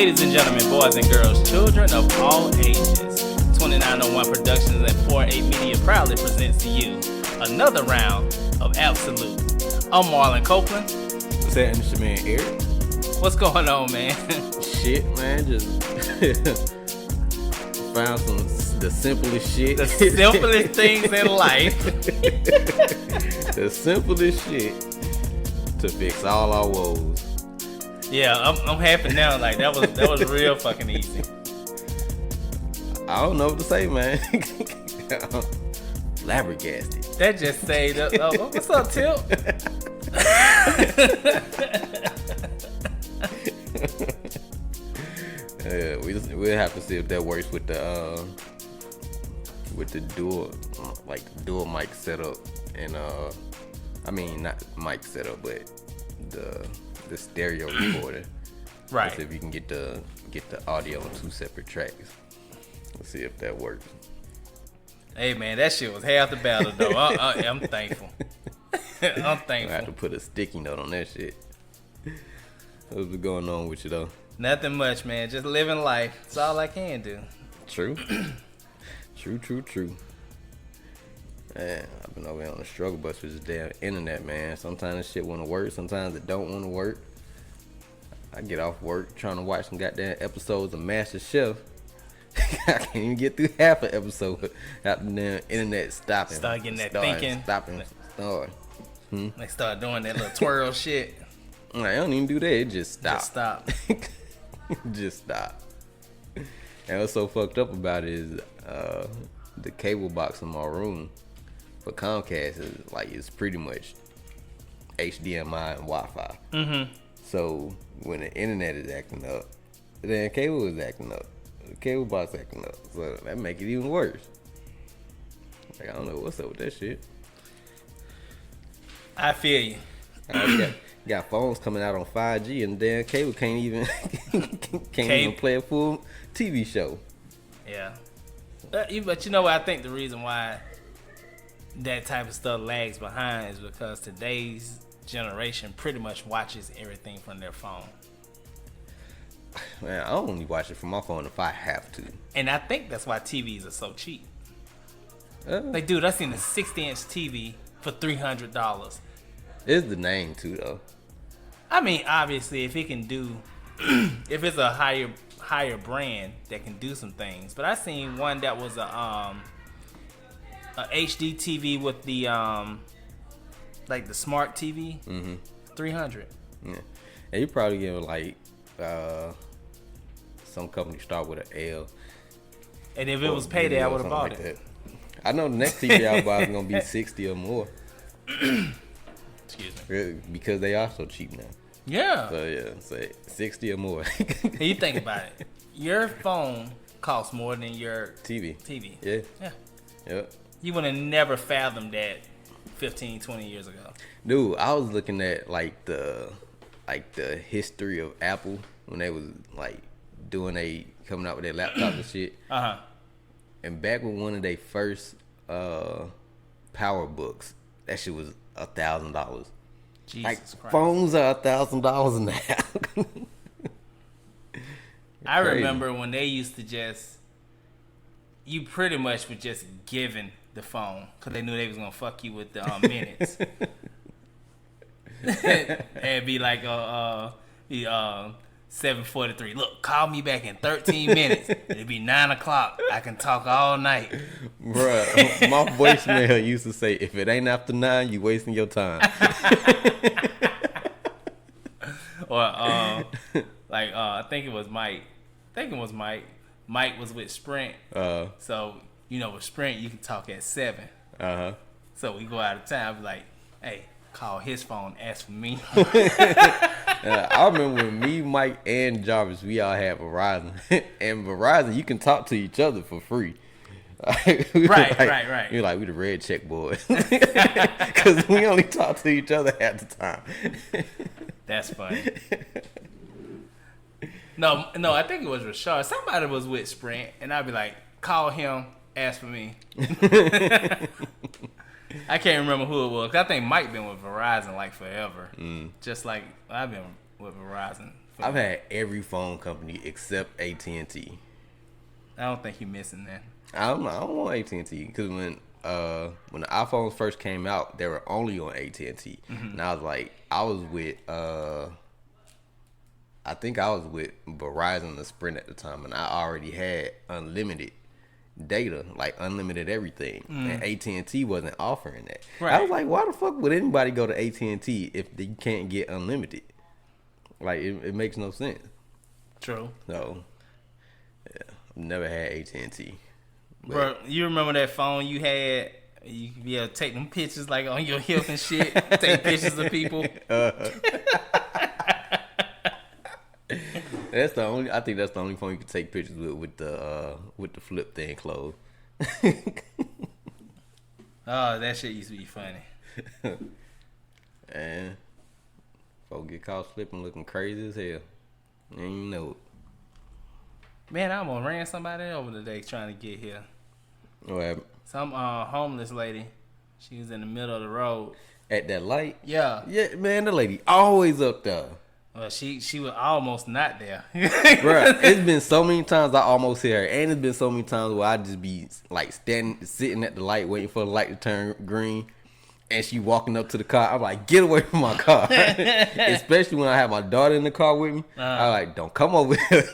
Ladies and gentlemen, boys and girls, children of all ages, 2901 Productions and 48 Media proudly presents to you another round of Ab-So-Lute. I'm Marlon Copeland. What's happening, it's your man Eric? What's going on, man? Shit, man, just found the simplest shit. The simplest things in life. The simplest shit to fix all our woes. Yeah, I'm happy now. Like that was real fucking easy. I don't know what to say, man. Flabbergasted. That just saved up. Oh, what's up, Tilt? We'll have to see if that works with the dual mic setup and I mean not mic setup, but the stereo recorder. Right. Let's see if you can get the audio on two separate tracks. Let's see if that works. Hey man, that shit was half the battle though. I'm thankful. I'm thankful. I have to put a sticky note on that shit. What's going on with you though? Nothing much, man. Just living life. That's all I can do. True. True. Man, I've been over here on the struggle bus with this damn internet, man. Sometimes this shit want to work. Sometimes it don't want to work. I get off work trying to watch some goddamn episodes of Master Chef. I can't even get through half an episode without the damn internet stopping. Start getting that thinking. Stopping. They start doing that little twirl shit. I don't even do that. It just stop. Just stop. Just stop. And what's so fucked up about it is the cable box in my room for Comcast is like it's pretty much HDMI and Wi-Fi. Mm-hmm. So when the internet is acting up, then cable is acting up. The cable box acting up. So that make it even worse. Like I don't know what's up with that shit. I feel you. Got phones coming out on 5G and damn cable can't even even play a full TV show. Yeah. But you know what? I think the reason why that type of stuff lags behind is because today's generation pretty much watches everything from their phone. Man, I only watch it from my phone if I have to. And I think that's why TVs are so cheap. Like, dude, I seen a 60-inch TV for $300. It's the name too, though. I mean, obviously, if it can do, if it's a higher brand that can do some things. But I seen one that was a HD TV with the like the smart TV, $300. Yeah, and you probably give like some company start with an L. And if it was payday, I would have bought like it. That. I know the next TV I buy is gonna be 60 or more. Excuse me. Because they are so cheap now. Yeah. So yeah, say 60 or more. And you think about it. Your phone costs more than your TV. Yeah. Yep. You would have never fathomed that 15, 20 years ago. Dude, I was looking at like the history of Apple when they was like coming out with their laptops and shit. Uh-huh. And back with one of their first power books, that shit was $1,000. Jesus like Christ. Phones are $1,000 now. I remember when they used to you pretty much were just given the phone because they knew they was gonna fuck you with the minutes. And be like 7:43. Look, call me back in 13 minutes. It'll be 9 o'clock. I can talk all night. Bruh, my voicemail used to say, if it ain't after 9, you wasting your time. Or I think it was Mike. Mike was with Sprint. So, with Sprint, you can talk at 7. Uh-huh. So we go out of town, be like, hey, call his phone, ask for me. I remember when me, Mike, and Jarvis, we all had Verizon. And Verizon, you can talk to each other for free. Right. You're like, we the red check boys. Because we only talk to each other half the time. That's funny. No, I think it was Rashard. Somebody was with Sprint, and I'd be like, call him, ask for me. I can't remember who it was. I think Mike been with Verizon like forever. Just like I've been with Verizon I've had every phone company except AT&T. I don't think you're missing that. I don't want AT&T because when the iPhones first came out, they were only on AT&T, and I was like, I think I was with Verizon or Sprint at the time, and I already had unlimited data, like unlimited everything, and AT&T wasn't offering that. Right. I was like, why the fuck would anybody go to AT&T if they can't get unlimited? Like it makes no sense. True. So yeah, I've never had AT&T. Bro, you remember that phone you had? You could be able to take them pictures like on your hip and shit. Take pictures of people. I think that's the only phone you can take pictures with the flip thing closed. Oh, that shit used to be funny. And folks get caught slipping looking crazy as hell. You ain't even know it. Man, I almost ran somebody over today trying to get here. What happened? Some homeless lady. She was in the middle of the road. At that light? Yeah. Yeah, man, the lady always up there. Well, she was almost not there. Bruh, it's been so many times I almost hit her. And it's been so many times where I just be like sitting at the light waiting for the light to turn green. And she walking up to the car. I'm like, get away from my car. Especially when I have my daughter in the car with me. I'm like, don't come over here.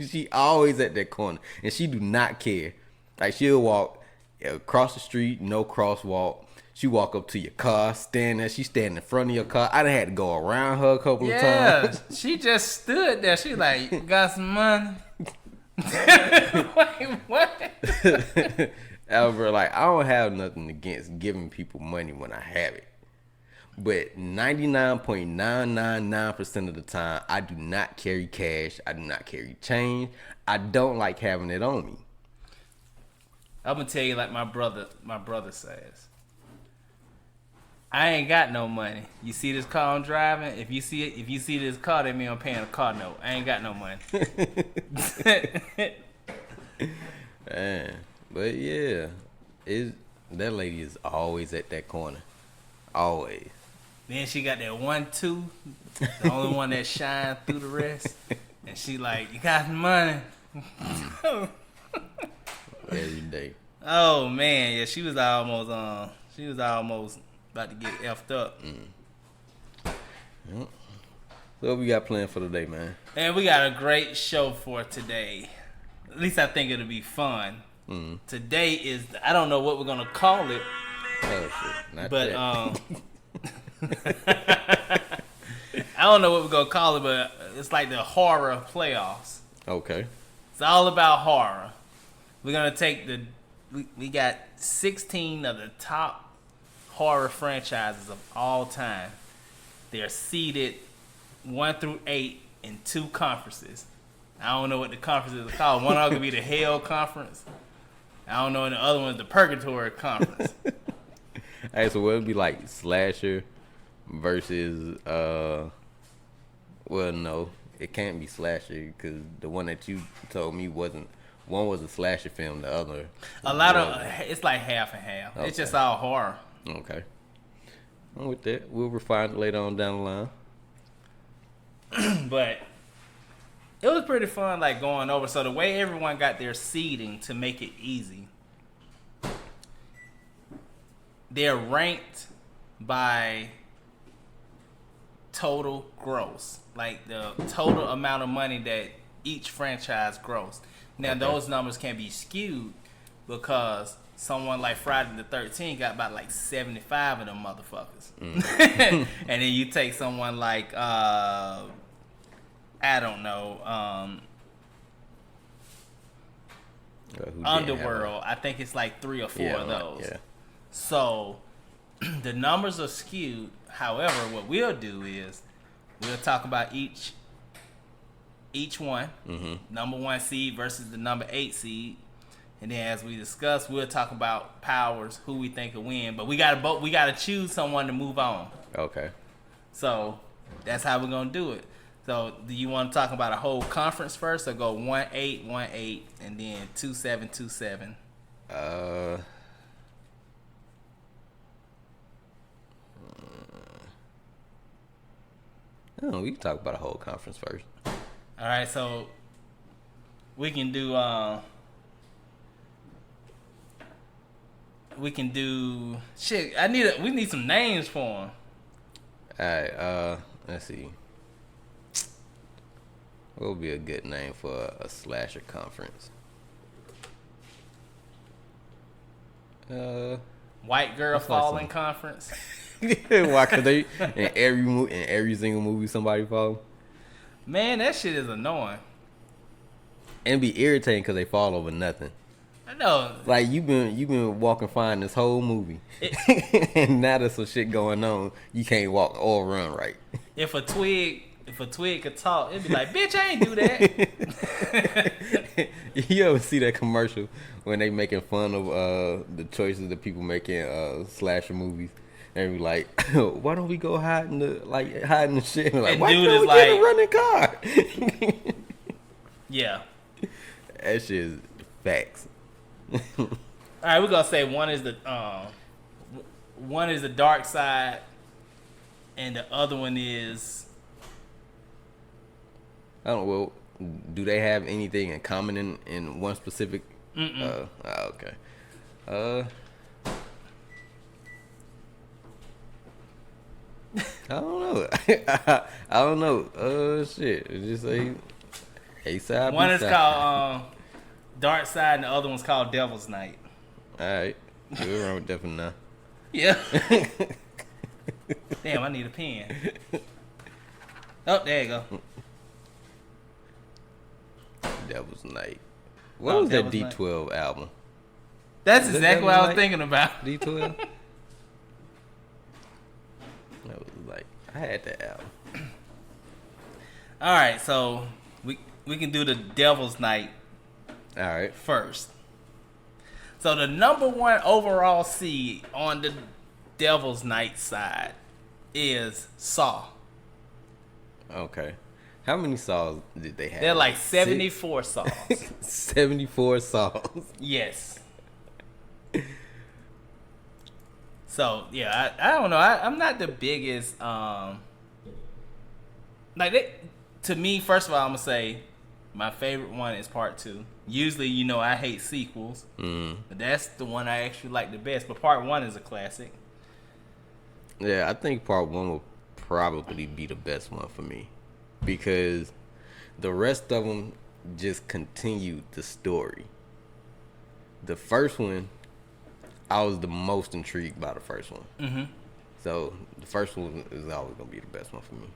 She always at that corner. And she do not care. Like, she'll walk across the street, no crosswalk. She walk up to your car, stand there. She stand in front of your car. I done had to go around her a couple of times. Yeah, she just stood there. She like, got some money. Wait, what? Albert, like, I don't have nothing against giving people money when I have it. But 99.999% of the time, I do not carry cash. I do not carry change. I don't like having it on me. I'm gonna tell you like my brother says. I ain't got no money. You see this car I'm driving? If you see this car, that mean I'm paying a car note. I ain't got no money. Man. But yeah, that lady is always at that corner. Always. Then she got that 1-2, the only one that shines through the rest. And she like, you got some money. Every day. Oh man, yeah, she was almost about to get effed up. Yep. So what we got planned for today, man? And we got a great show for today. At least I think it'll be fun. Today is, I don't know what we're gonna call it. Oh shit, not But that. I don't know what we're gonna call it, but it's like the horror playoffs. Okay. It's all about horror. We're gonna take we got 16 of the top horror franchises of all time. They're seeded 1 through 8 in 2 conferences. I don't know what the conferences are called. One of them could be the Hell Conference. I don't know, and the other one is the Purgatory Conference. Hey, so what would be like slasher versus well, no, it can't be slasher because the one that you told me wasn't. One was a slasher film, the other. It's like half and half. Okay. It's just all horror. Okay. I'm with that. We'll refine it later on down the line. But it was pretty fun, like going over. So the way everyone got their seeding to make it easy, they're ranked by total gross, like the total amount of money that each franchise grossed. Now those numbers can be skewed because someone like Friday the 13th got about like 75 of them motherfuckers. And then you take someone like I don't know, Underworld. I think it's like 3 or 4 of those. Yeah. So the numbers are skewed. However, what we'll do is we'll talk about each one, number 1 seed versus the number 8 seed, and then as we discuss, we'll talk about powers, who we think will win. But we gotta choose someone to move on. Okay. So that's how we're gonna do it. So do you want to talk about a whole conference first, or go 1-8, 1-8, and then 2-7, 2-7? Oh, we can talk about a whole conference first. All right, so we can do shit. We need some names for them. All right, let's see. What would be a good name for a slasher conference? White Girl Falling Conference. Why? Cause they in every single movie somebody fall. Man, that shit is annoying. And be irritating because they fall over nothing. I know. Like you been walking fine this whole movie, and now there's some shit going on. You can't walk or run right. If a twig could talk, it'd be like, bitch, I ain't do that. You ever see that commercial when they making fun of the choices that people make in slasher movies? And be like, why don't we go hide in the shit? And like, and why dude can't is we like, get a running car? Yeah. That shit is facts. All right, we're gonna say one is the dark side, and the other one is. I don't. Well, do they have anything in common in one specific? Okay. I don't know. I don't know. Shit. Just say A side. One B-side. is called Dark Side, and the other one's called Devil's Night. All right. We're wrong with Devil now. Yeah. Damn, I need a pen. Oh, there you go. Devil's Night. What was that D12 album? That's exactly what I was thinking about. D12? That was like, I had that album. All right, so we can do the Devil's Night. All right. First. So the number one overall seed on the Devil's Night side is Saw. Okay. How many Saws did they have? They're like 74 Saws. 74 Saws. Yes. So yeah, I don't know. I'm not the biggest to me. First of all, I'm gonna say my favorite one is part 2. Usually, I hate sequels, but that's the one I actually like the best. But part 1 is a classic. Yeah, I think part 1 will probably be the best one for me because the rest of them just continued the story. The first one, I was the most intrigued by the first one. Mm-hmm. So the first one is always gonna be the best one for me.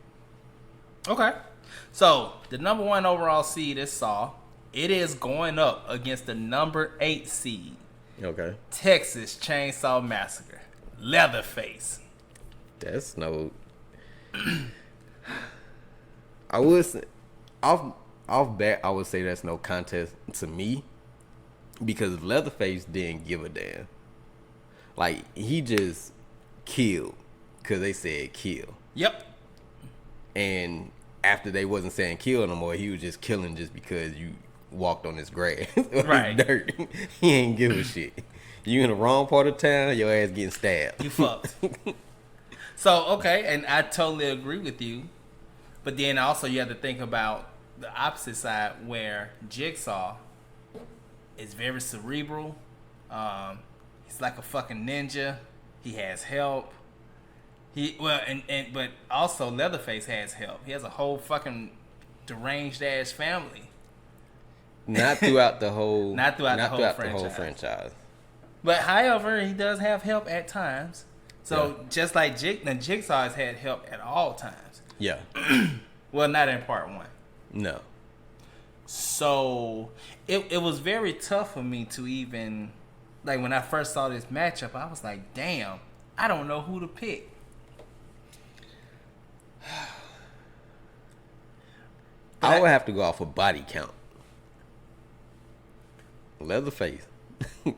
Okay. So the number 1 overall seed is Saw. It is going up against the number 8 seed. Okay. Texas Chainsaw Massacre. Leatherface. That's no. I would say, off bat, I would say that's no contest to me because Leatherface didn't give a damn. Like he just killed because they said kill. Yep. And after they wasn't saying kill no more, he was just killing just because you walked on his grass or right. his dirt. He ain't give a shit. You in the wrong part of town, your ass getting stabbed. You fucked. So, okay, and I totally agree with you. But then also you have to think about the opposite side where Jigsaw is very cerebral. He's like a fucking ninja. He has help. But also Leatherface has help. He has a whole fucking deranged ass family. Not throughout the whole. Not throughout the whole franchise. But however, he does have help at times. So just like Jigsaw has had help at all times. Yeah. Well, not in part 1. No. So it was very tough for me to even, like when I first saw this matchup, I was like, damn, I don't know who to pick. I would have to go off a body count. Leatherface.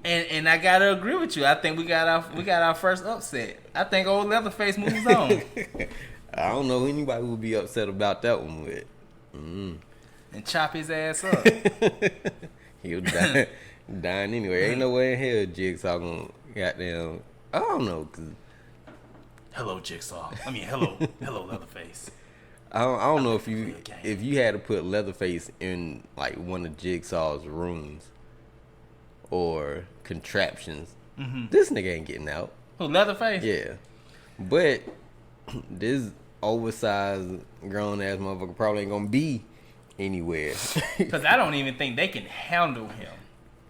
And I gotta agree with you. I think we got our first upset. I think old Leatherface moves on. I don't know anybody who would be upset about that one with. And chop his ass up. He'll die, dying anyway. Ain't no way in hell Jigsaw gonna goddamn. I don't know. Hello, Jigsaw. I mean, hello, Leatherface. I don't know if Play you a game. if you had to put Leatherface in like one of Jigsaw's rooms or contraptions, this nigga ain't getting out. Who, Leatherface? Yeah, but this oversized grown ass motherfucker probably ain't gonna be anywhere. Because I don't even think they can handle him.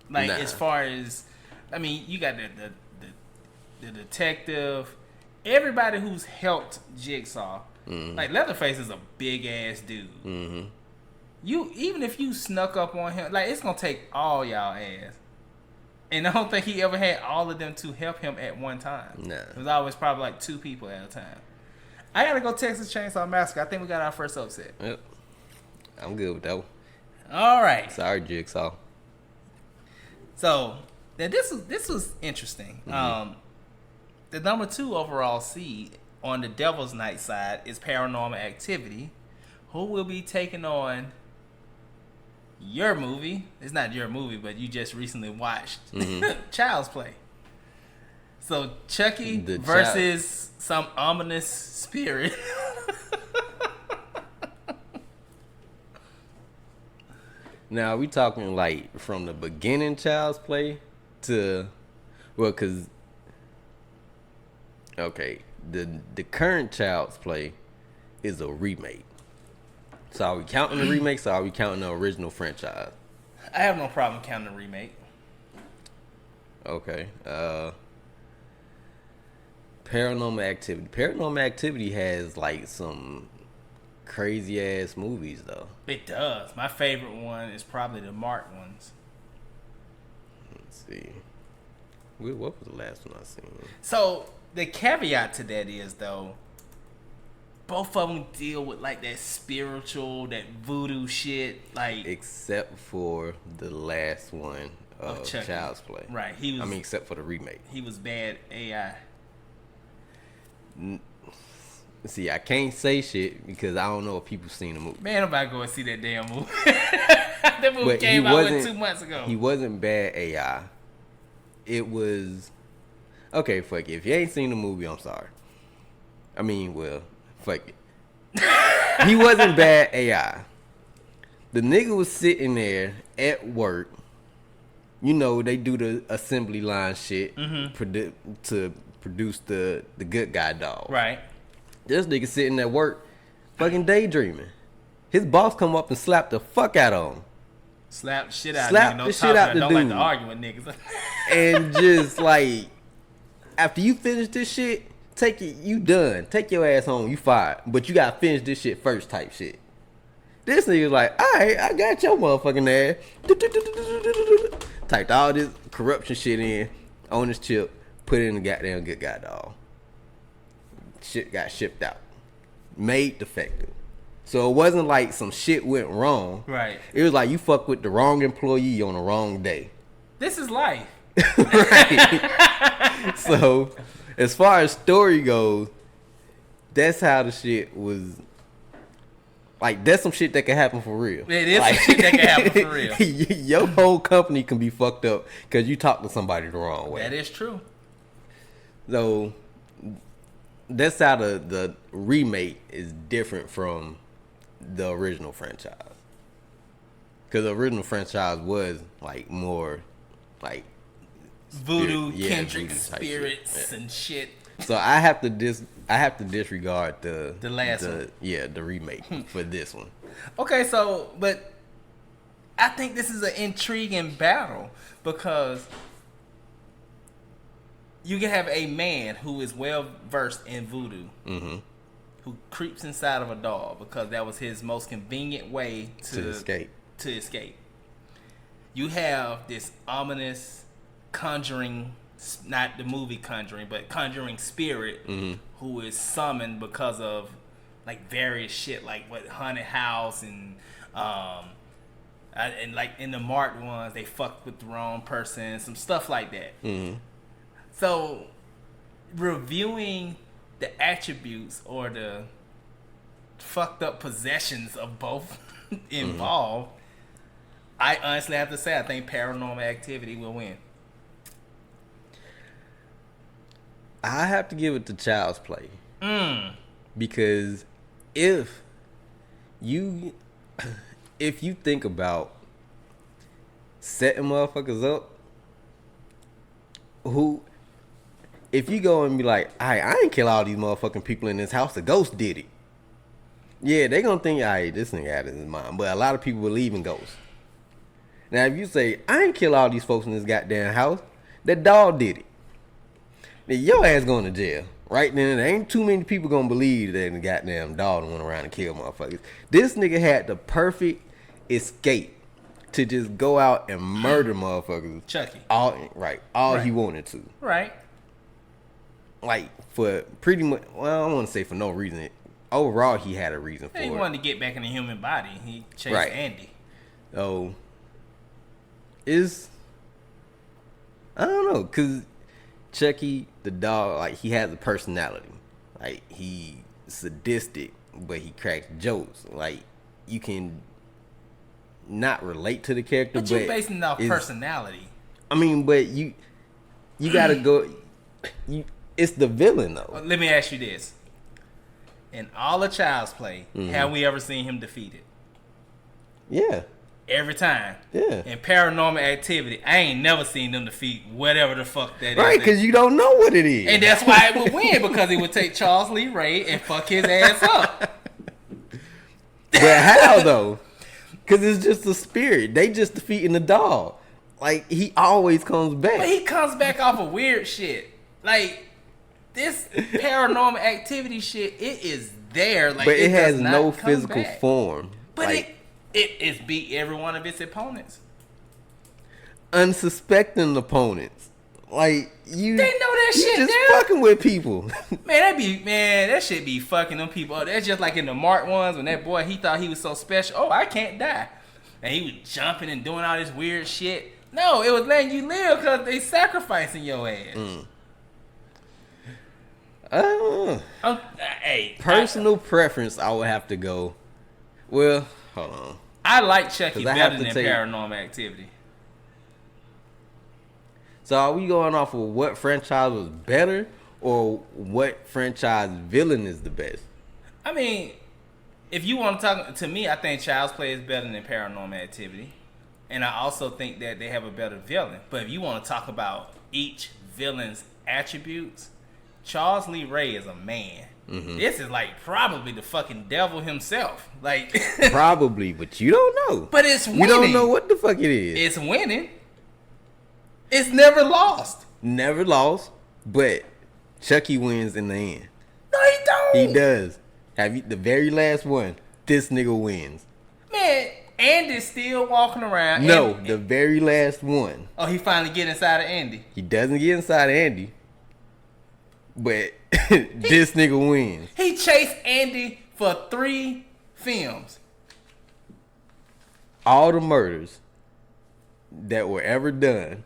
Like, Nah. as far as, I mean, you got the detective, everybody who's helped Jigsaw. Like, Leatherface is a big ass dude. Mm-hmm. You, even if you snuck up on him, like, it's gonna take all y'all ass. And I don't think he ever had all of them to help him at one time. Nah. It was always probably like 2 people at a time. I gotta go Texas Chainsaw Massacre. I think we got our first upset. Yep. I'm good with that one. All right. Sorry, Jigsaw. So now this was interesting. The number 2 overall seed on the Devil's Night side is Paranormal Activity, who will be taking on your movie. It's not your movie, but you just recently watched Child's Play. So Chucky versus some ominous spirit. Now, are we talking like from the beginning Child's Play to, well, cause okay, the current Child's Play is a remake. So are we counting the remakes or are we counting the original franchise? I have no problem counting the remake. Okay. Paranormal Activity. Paranormal Activity has like some crazy ass movies though. It does. My favorite one is probably the Mark ones. Let's see. What was the last one I seen? So the caveat to that is though, both of them deal with like that spiritual, that voodoo shit. Like, except for the last one of Chucky. Child's Play. Right. He was. I mean, except for the remake. He was bad AI. See, I can't say shit because I don't know if people seen the movie. Man, nobody go and see that damn movie. That movie But came out 2 months ago. He wasn't bad AI. It was okay. Fuck it. If you ain't seen the movie, I'm sorry. I mean, well, fuck it. He wasn't bad AI. The nigga was sitting there at work. You know, they do the assembly line shit to produce the good guy dog. Right. This nigga sitting at work, fucking daydreaming. His boss come up and slap the fuck out of him. Slap the shit out Slap of nigga. the shit out the Don't like dude. to argue with niggas. And just like, after you finish this shit, take it, you done. Take your ass home, you fired. But you gotta finish this shit first type shit. This nigga like, alright, I got your motherfucking ass. Typed all this corruption shit in on his chip, put it in the goddamn good guy dog. Shit got shipped out. Made defective. So it wasn't like some shit went wrong. Right. It was like you fuck with the wrong employee on the wrong day. This is life. Right. So, as far as story goes, that's how the shit was. Like, that's some shit that can happen for real. It is like, some shit that can happen for real. Your whole company can be fucked up because you talk to somebody the wrong way. That is true. So, that's how the remake is different from the original franchise. Because the original franchise was, like, more, like, Voodoo, yeah, kindred voodoo type spirits shit. Yeah. and shit. So I have to disregard the last one. Yeah, the remake for this one. Okay, so, but I think this is an intriguing battle because you can have a man who is well versed in voodoo, who creeps inside of a doll because that was his most convenient way To escape. You have this ominous conjuring, not the movie Conjuring, but conjuring spirit who is summoned because of like various shit, like what haunted house and like in the Marked ones they fucked with the wrong person, some stuff like that. So reviewing the attributes or the fucked up possessions of both involved, I honestly have to say I think Paranormal Activity will win. I have to give it to Child's Play. Because if You, if you think about setting motherfuckers up, if you go and be like, I ain't kill all these motherfucking people in this house, the ghost did it. Yeah, they gonna think, this nigga out of his mind. But a lot of people believe in ghosts. Now, if you say, I ain't kill all these folks in this goddamn house, that dog did it. Then your ass going to jail. Right then, there ain't too many people gonna believe that the goddamn dog went around and killed motherfuckers. This nigga had the perfect escape to just go out and murder motherfuckers. Chucky. All he wanted to. Right. Like, for pretty much, well, I don't want to say for no reason. Overall, he had a reason for it. He wanted to get back in the human body. He chased Andy. So, I don't know, because Chucky, the dog, like, he has a personality. Like, he sadistic, but he cracks jokes. Like, you can not relate to the character, but you're basing it off personality. I mean, but you gotta go. It's the villain, though. Well, let me ask you this: in all of Child's Play, have we ever seen him defeated? Yeah. Every time. Yeah. In Paranormal Activity, I ain't never seen them defeat whatever the fuck that is. Right, because you don't know what it is. And that's why it would win, because it would take Charles Lee Ray and fuck his ass up. But how, though? Because it's just a spirit. They just defeating the dog. Like, he always comes back. But he comes back off of weird shit. Like, this Paranormal Activity shit, it is there. Like, but it has does not no come physical back. form. But like, it beat every one of its opponents. Unsuspecting opponents. Like, they know that shit, just dude. fucking with people. that shit be fucking them people up. That's just like in the Mark ones when that boy, he thought he was so special. Oh, I can't die. And he was jumping and doing all this weird shit. No, it was letting you live because they sacrificing your ass. Personal preference, I would have to go. Well, hold on. I like Chucky better than take... Paranormal Activity. So are we going off of what franchise was better or what franchise villain is the best? I mean, if you want to talk to me, I think Child's Play is better than Paranormal Activity. And I also think that they have a better villain. But if you want to talk about each villain's attributes, Charles Lee Ray is a man. Mm-hmm. This is like probably the fucking devil himself. Like probably, but you don't know. But it's winning. You don't know what the fuck it is. It's winning. It's never lost. Never lost, but Chucky wins in the end. No, he don't. He does. Have you the very last one? This nigga wins. Man, Andy's still walking around. No, the very last one. Oh, he finally get inside of Andy. He doesn't get inside of Andy. But this nigga wins. He chased Andy for 3 films. All the murders that were ever done.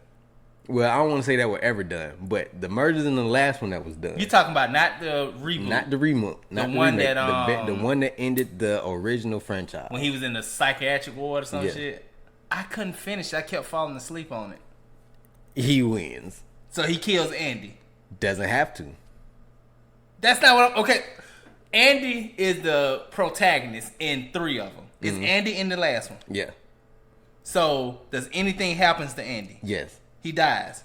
Well, I don't want to say that were ever done, but the murders in the last one that was done. You talking about not the reboot? Not the reboot. Not the one remake, that the one that ended the original franchise. When he was in the psychiatric ward or some yeah. shit. I couldn't finish. I kept falling asleep on it. He wins. So he kills Andy. Doesn't have to. That's not what I'm... Okay. Andy is the protagonist in 3 of them. Is Andy in the last one? Yeah. So, does anything happens to Andy? Yes. He dies.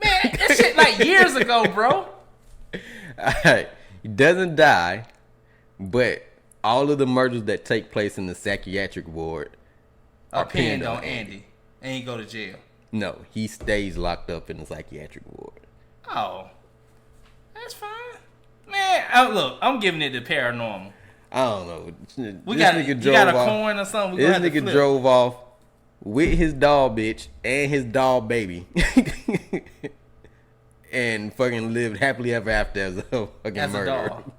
Man, that shit like years ago, bro. Alright. He doesn't die, but all of the murders that take place in the psychiatric ward are pinned on Andy. And he go to jail. No, he stays locked up in the psychiatric ward. Oh. That's fine. Man, look, I'm giving it to Paranormal. I don't know. You got a coin or something? This nigga drove off with his dog bitch and his dog baby. And fucking lived happily ever after as a fucking murderer. A dog.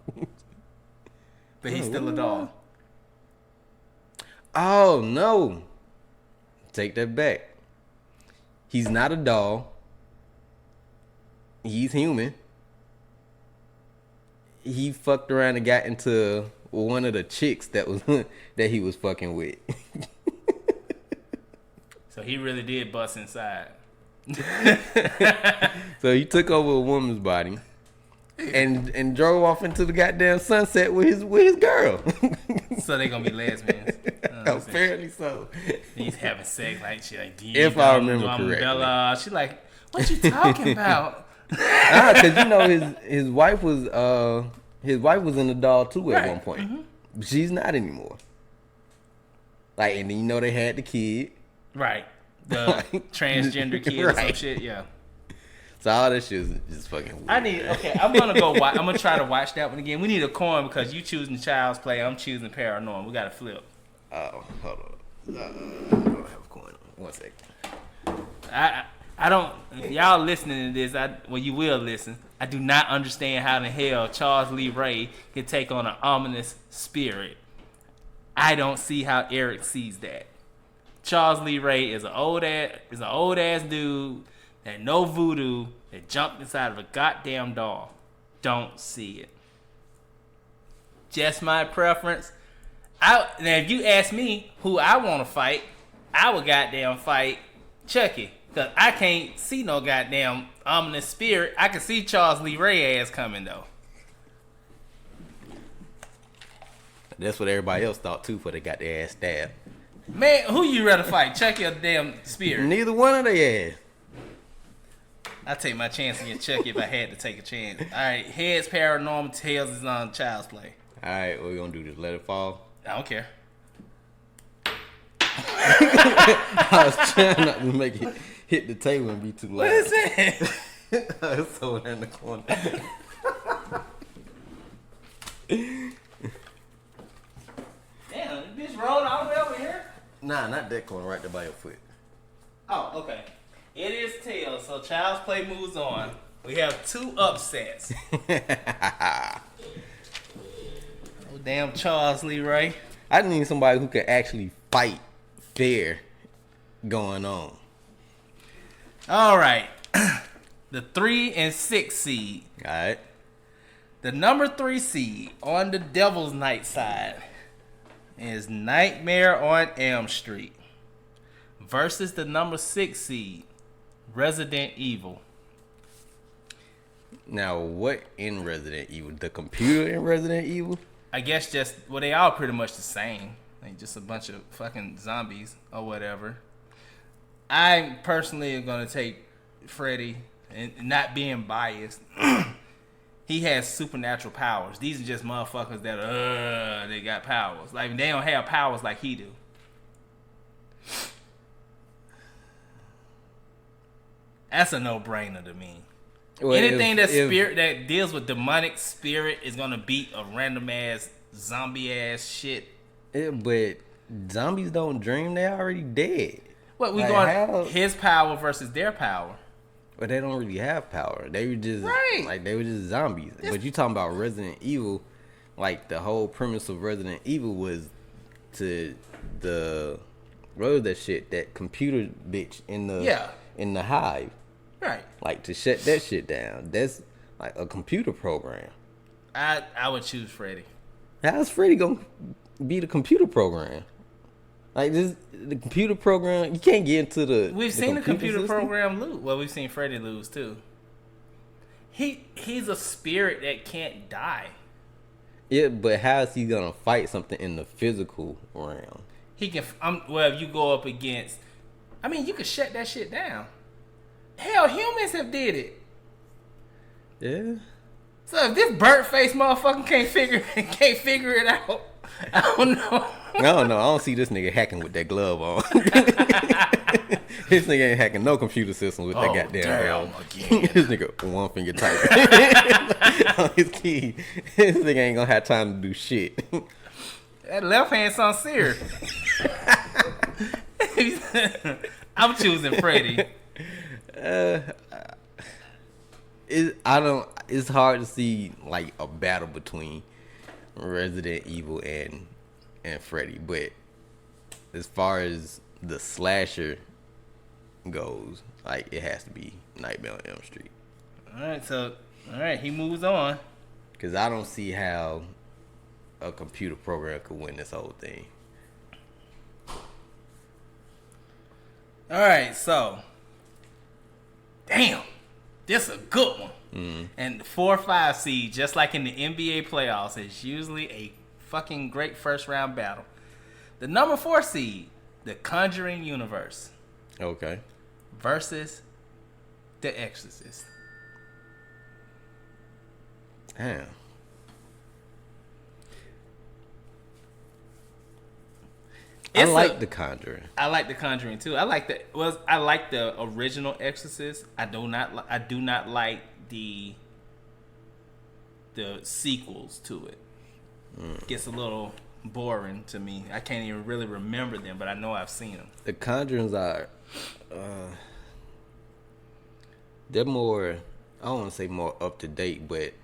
But he's still a dog. Oh, no. Take that back. He's not a dog. He's human. He fucked around and got into one of the chicks that he was fucking with. So he really did bust inside. So he took over a woman's body and drove off into the goddamn sunset with his girl. So they gonna be lesbians. Apparently so. He's having sex like she like. If I remember correctly. Bella. She like, what you talking about? Because you know his wife was in the doll too at one point. Mm-hmm. She's not anymore. Like, and you know they had the kid. Right. The transgender kid or some shit. Yeah. So all this shit is just fucking weird. I'm gonna go watch. I'm gonna try to watch that one again. We need a coin because you choosing Child's Play. I'm choosing Paranormal. We gotta flip. Oh, hold on. I don't have a coin. 1 second. I don't. Y'all listening to this? You will listen. I do not understand how the hell Charles Lee Ray can take on an ominous spirit. I don't see how Eric sees that. Charles Lee Ray is an old ass dude that know voodoo that jumped inside of a goddamn doll. Don't see it. Just my preference. Now, if you ask me who I want to fight, I would goddamn fight Chucky. Because I can't see no goddamn ominous spirit. I can see Charles Lee Ray ass coming, though. That's what everybody else thought, too, before they got their ass stabbed. Man, who you rather fight, Chucky or the damn spirit? Neither one of their ass. I'd take my chance against Chucky if I had to take a chance. All right, heads Paranormal, tails is on Child's Play. All right, what we going to do? Just let it fall? I don't care. I was trying not to make it hit the table and be too loud. What is that? It's so in the corner. Damn, this bitch rolled all the way over here? Nah, not that corner right there by your foot. Oh, okay. It is tails, so Child's Play moves on. We have 2 upsets. Oh, damn Charles Lee Ray. I need somebody who can actually fight fair going on. All right. The 3 and 6 seed. All right. The number 3 seed on the Devil's Night side is Nightmare on Elm Street versus the number 6 seed, Resident Evil. Now, what in Resident Evil? The computer in Resident Evil? I guess they all pretty much the same. Like just a bunch of fucking zombies or whatever. I personally am gonna take Freddy, and not being biased. He has supernatural powers. These are just motherfuckers that they got powers. Like they don't have powers like he do. That's a no-brainer to me. Well, anything that deals with demonic spirit is gonna beat a random ass zombie ass shit. Yeah, but zombies don't dream; they already dead. What we going his power versus their power? But they don't really have power. They were just they were just zombies. But you talking about Resident Evil? Like the whole premise of Resident Evil was to what was that shit? That computer bitch in the hive. Right. Like to shut that shit down. That's like a computer program. I would choose Freddy. How's Freddy gonna be the computer program? Like the computer program, you can't get into the. We've seen the computer program lose. Well, we've seen Freddy lose too. He's a spirit that can't die. Yeah, but how is he gonna fight something in the physical realm? He can. Well, if you go up against, I mean, you can shut that shit down. Hell, humans have did it. Yeah. So if this burnt face motherfucker can't figure it out, I don't know. I don't see this nigga hacking with that glove on. This nigga ain't hacking no computer system with that goddamn glove. This nigga one finger type on his key. This nigga ain't gonna have time to do shit. That left hand sounds serious. I'm choosing Freddy. It's hard to see like a battle between Resident Evil and Freddy, but as far as the slasher goes, like it has to be Nightmare on Elm Street. All right, he moves on. Cause I don't see how a computer program could win this whole thing. All right, so damn, this is a good one. Mm. And the 4 or 5 seed, just like in the NBA playoffs, is usually a fucking great first round battle. The number 4 seed, The Conjuring Universe, Okay. versus The Exorcist. Damn. I like The Conjuring. I like The Conjuring too. I like the original Exorcist. I do not like the sequels to it. Gets a little boring to me. I can't even really remember them, but I know I've seen them. The Conjurings are, they're more, I don't want to say more up to date, but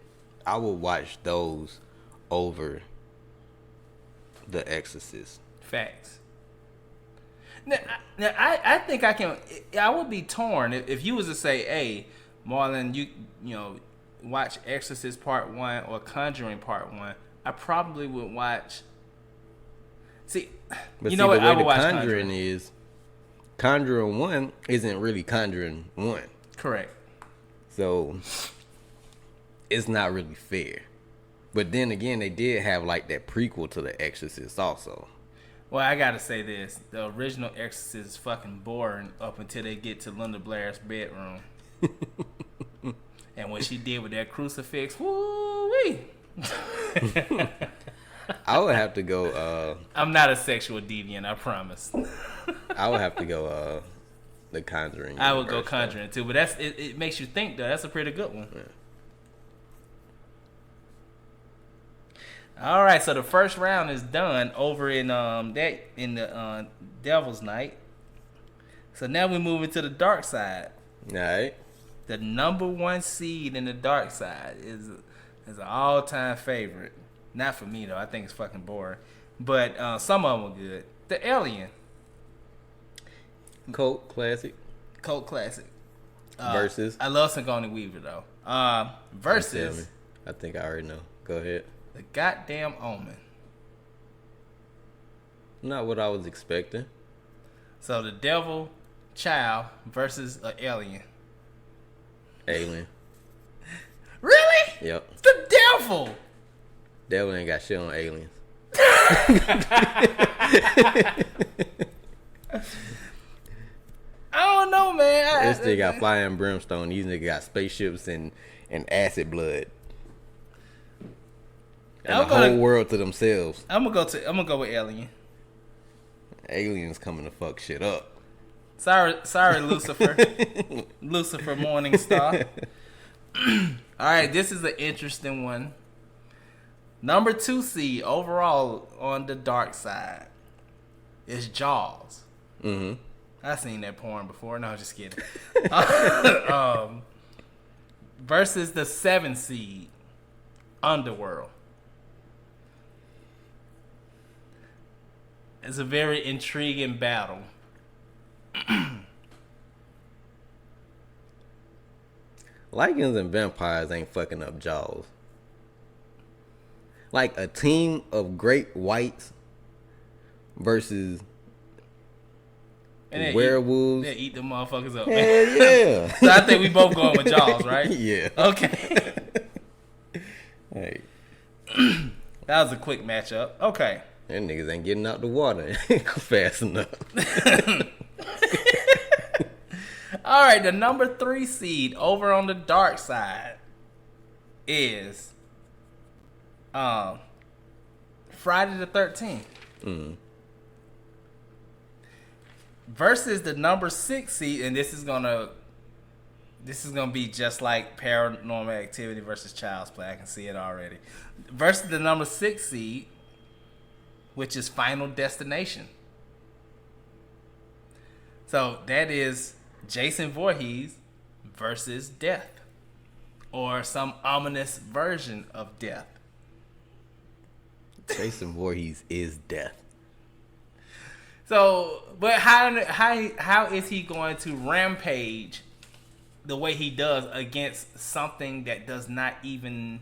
I will watch those over The Exorcist. Facts. Now, I think I would be torn if you was to say, hey, Marlon, you know, watch Exorcist Part 1 or Conjuring Part 1. I probably would watch. See, But you see, know what? the I way would the watch Conjuring is, Conjuring 1 isn't really Conjuring 1. Correct. So, it's not really fair. But then again, they did have like that prequel to The Exorcist also. Well, I gotta say this: the original Exorcist is fucking boring up until they get to Linda Blair's bedroom, and what she did with that crucifix, woo-wee. I would have to go. I'm not a sexual deviant, I promise. I would have to go. The Conjuring. I would go Conjuring too, but it makes you think though. That's a pretty good one. Yeah. All right, so the first round is done over in the Devil's Night. So now we move into the dark side. All right. The number 1 seed in the dark side is an all-time favorite. Not for me though. I think it's fucking boring. But some of them are good. The Alien. Cult classic. Versus. I love Sigourney Weaver though. Versus. I think I already know. Go ahead. The goddamn Omen. Not what I was expecting. So the devil child versus an alien. Alien. Really? Yep. It's the devil. Devil ain't got shit on aliens. I don't know, man. This nigga got fire and brimstone. These niggas got spaceships and acid blood. And the whole world to themselves. I'm gonna go with Alien. Aliens coming to fuck shit up. Sorry, Lucifer. Lucifer Morning Star. All right, this is an interesting one. Number 2 seed overall on the dark side is Jaws. Mm-hmm. I've seen that porn before. No, just kidding. Versus the 7 seed, Underworld. It's a very intriguing battle. Lycans and vampires ain't fucking up Jaws. Like a team of great whites versus werewolves. They eat the motherfuckers up. Hell yeah. So I think we both going with Jaws, right? Yeah. Okay. Hey. That was a quick matchup. Okay. Them niggas ain't getting out the water fast enough. All right, the number 3 seed over on the dark side is Friday the 13th. Mm. Versus the number 6 seed, and this is gonna be just like Paranormal Activity versus Child's Play. I can see it already. Versus the number 6 seed, which is Final Destination. So that is Jason Voorhees versus death, or some ominous version of death. Jason Voorhees is death. So, but how is he going to rampage the way he does against something that does not even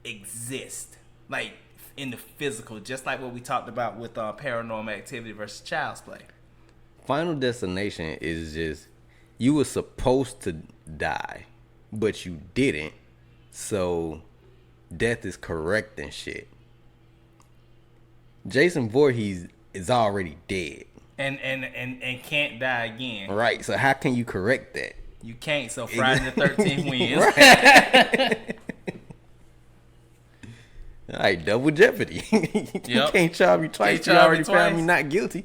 exist, like in the physical, just like what we talked about with Paranormal Activity versus Child's Play? Final Destination is just, you were supposed to die, but you didn't. So death is correcting shit. Jason Voorhees is already dead. And can't die again. Right. So how can you correct that? You can't. So Friday the 13th wins. Right. All right, double jeopardy. You can't charge me twice. You already found me not guilty.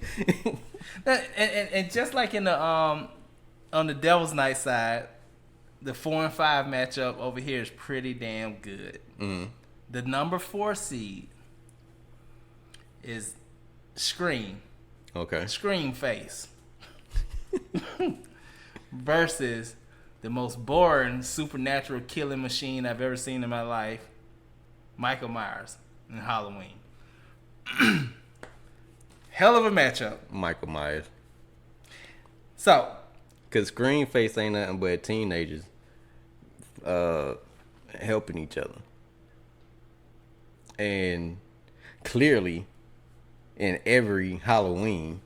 and just like in the on the Devil's Night side, the 4 and 5 matchup over here is pretty damn good. The number 4 seed is Scream. Okay. Scream Face versus the most boring supernatural killing machine I've ever seen in my life, Michael Myers in Halloween. Hell of a matchup. Michael Myers. So, because Scream Face ain't nothing but teenagers helping each other. And clearly, in every Halloween,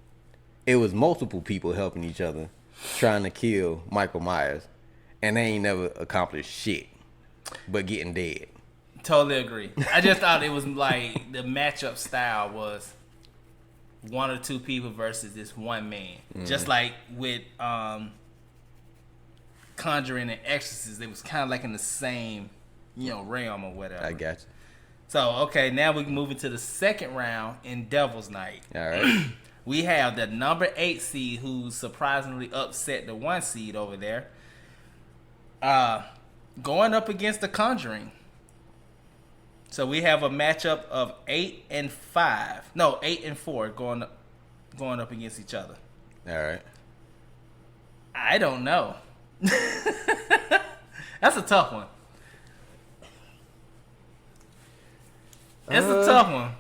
it was multiple people helping each other trying to kill Michael Myers. And they ain't never accomplished shit but getting dead. Totally agree. I just thought it was like the matchup style was 1 or 2 people versus this one man. Just like with Conjuring and Exorcist, it was kind of like in the same, realm or whatever. I got you. So, okay, now we move into the second round in Devil's Night. All right. We have the number 8 seed who surprisingly upset the 1 seed over there. Going up against the Conjuring. So we have a matchup of 8 and 5. No, 8 and 4 going up against each other. All right. I don't know. That's a tough one. That's a tough one.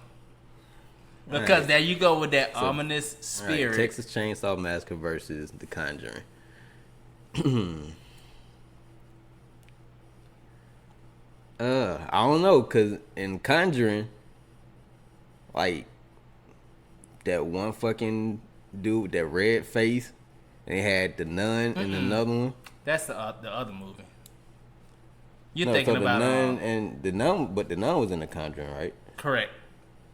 Because there you go with that ominous spirit. Right, Texas Chainsaw Massacre versus The Conjuring. I don't know, because in Conjuring, like, that one fucking dude with that red face, and they had the nun and another one. That's the other movie. You're thinking about the nun and the nun, but the nun was in The Conjuring, right? Correct.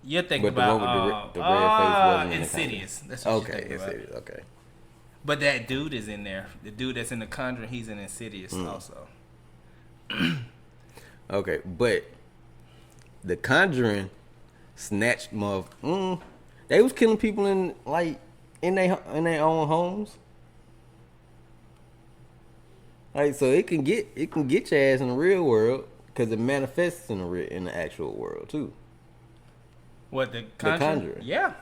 You're thinking But the about one with the red face wasn't in The Insidious. Conjuring. That's what you're thinking about. Insidious. Okay. But that dude is in there. The dude that's in The Conjuring, he's in Insidious also. Okay, but The Conjuring snatched they was killing people in their own homes. Like, so it can get your ass in the real world because it manifests in the actual world too. What, The Conjuring? The Conjuring. Yeah.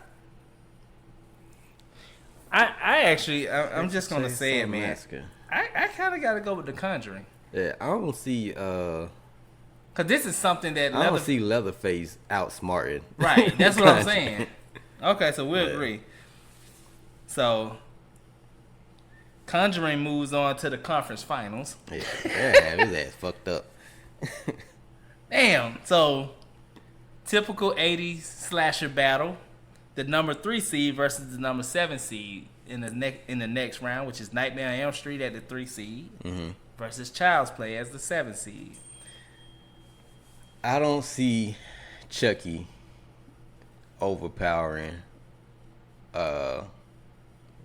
I'm just gonna say it, man. I kind of gotta go with The Conjuring. Yeah, I don't see. Cause this is something that I don't see Leatherface outsmarted. Right, that's what I'm saying. Okay, so we agree. So, Conjuring moves on to the conference finals. Yeah, his ass fucked up. Damn. So, typical 80s slasher battle. The number 3 seed versus the number 7 seed in the next round, which is Nightmare on Elm Street at the 3 seed versus Child's Play as the 7 seed. I don't see Chucky overpowering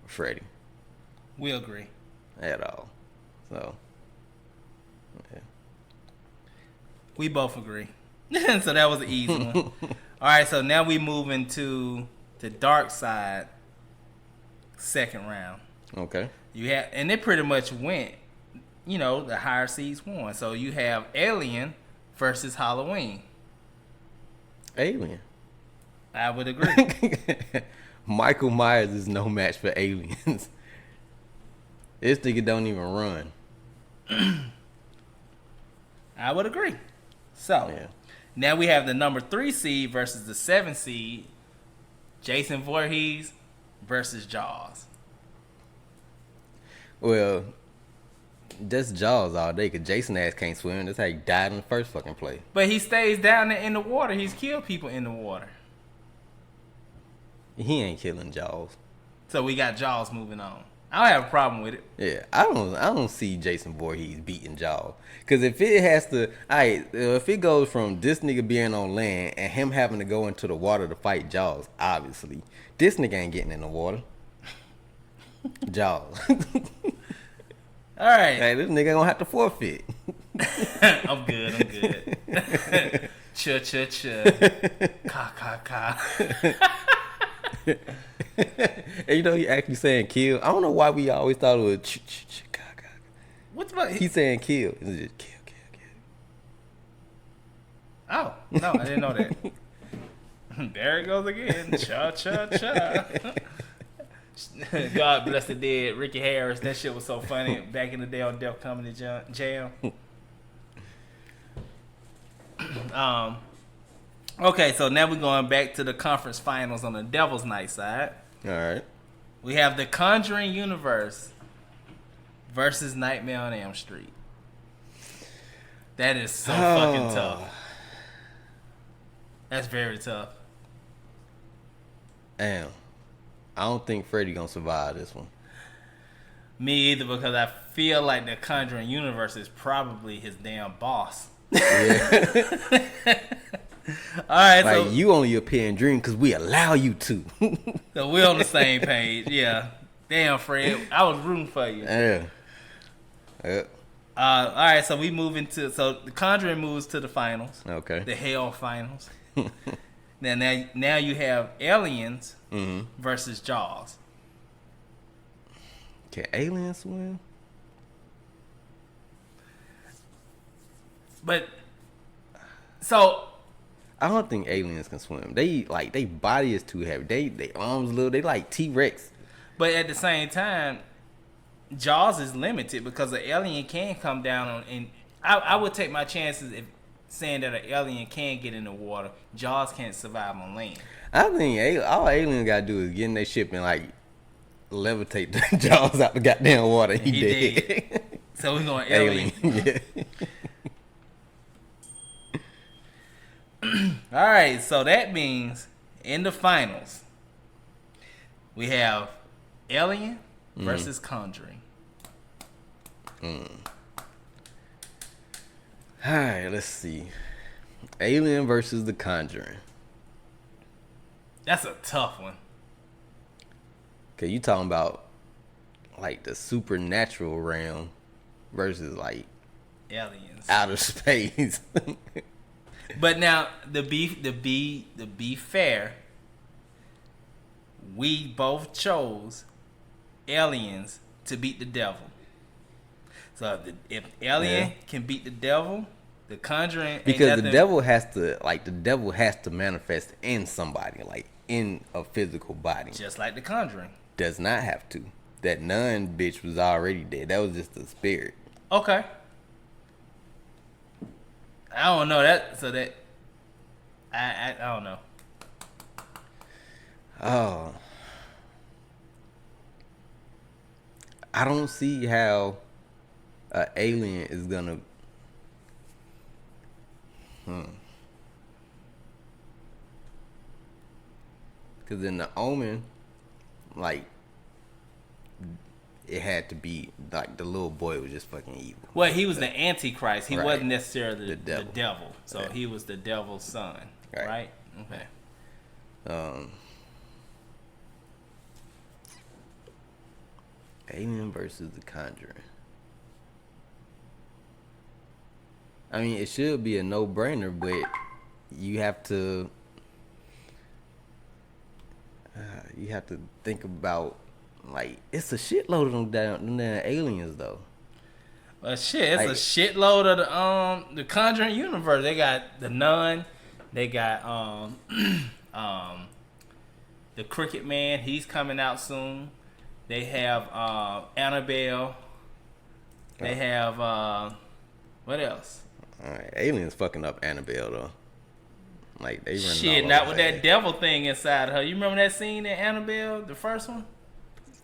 Freddy. We agree. At all. So, yeah. We both agree. So that was an easy one. All right, so now we move into the dark side second round. Okay. And it pretty much went, the higher seeds won. So you have Alien versus Halloween. Alien. I would agree. Michael Myers is no match for aliens. This nigga don't even run. I would agree. So, now we have the number 3 seed versus the 7 seed. Jason Voorhees versus Jaws. Well, that's Jaws all day, because Jason ass can't swim. That's how he died in the first fucking play. But he stays down there in the water. He's killed people in the water. He ain't killing Jaws. So we got Jaws moving on. I don't have a problem with it. Yeah, I don't see Jason Voorhees beating Jaws. Cause if it has to, if it goes from this nigga being on land and him having to go into the water to fight Jaws, obviously this nigga ain't getting in the water. Jaws. All right. Hey, this nigga gonna have to forfeit. I'm good. Cha. Ka. And you know he actually saying kill. I don't know why we always thought it was ka. What's about? He's saying kill. It's just kill. Oh no, I didn't know that. There it goes again. Cha. God bless the dead, Ricky Harris. That shit was so funny back in the day on Def Comedy Jam. Okay, so now we're going back to the conference finals on the Devil's Night side. All right. We have the Conjuring universe versus Nightmare on Elm Street. That is so fucking tough. That's very tough. Damn. I don't think Freddy gonna survive this one. Me either, because I feel like the Conjuring universe is probably his damn boss. Yeah. All right, like, so you only appear in dream because we allow you to. so we're on the same page. Yeah. Damn, Fred. I was rooting for you. Yeah. All right, so we move into the Conjuring moves to the finals. Okay. The Hell finals. now you have Aliens versus Jaws. Can aliens swim? But so I don't think aliens can swim. They body is too heavy. They arms little. They like T-Rex. but at the same time, Jaws is limited because an alien can come down on, and I would take my chances if saying that an alien can get in the water. Jaws can't survive on land. I think all aliens gotta do is get in their ship and like levitate the Jaws out the goddamn water. He dead. So we're going alien. Yeah. All right, so that means in the finals we have Alien versus Conjuring. All right, let's see. Alien versus The Conjuring. That's a tough one. Okay, you talking about like the supernatural realm versus like Aliens. outer space. But now to be fair, we both chose aliens to beat the devil. So if Alien can beat the devil, the Conjuring ain't because nothing. the devil has to manifest in somebody, like in a physical body. Just like the Conjuring. Does not have to. That nun bitch was already dead. That was just the spirit. Okay. I don't know that. So that I don't know. Oh, I don't see how an alien is gonna. Because in the Omen, like, it had to be like the little boy was just fucking evil. Well, he was the Antichrist. He Right. wasn't necessarily The the devil. devil. So Right. he was the devil's son. Right? Okay. Alien versus The Conjuring. I mean, it should be a no-brainer, but you have to think about, like, it's a shitload of them damn aliens though. Well, shit, it's Like, a shitload of the Conjuring universe. They got the Nun. They got the Cricket Man. He's coming out soon. They have Annabelle. They have what else? all right, aliens fucking up Annabelle though. Like, they running Shit, all not over with her that ass. devil thing inside her. You remember that scene in Annabelle, the first one?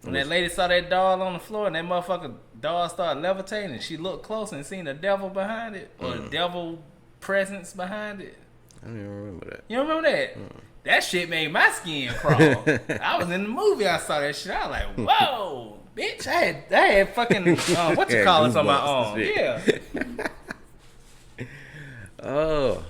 When that lady saw that doll on the floor and that motherfucker doll started levitating and she looked close and seen the devil behind it or the devil presence behind it. I don't even remember that. You don't remember that? That shit made my skin crawl. I was in the movie, I saw that shit. I was like, whoa, bitch, I had fucking what you call it on my arm. Yeah. Oh.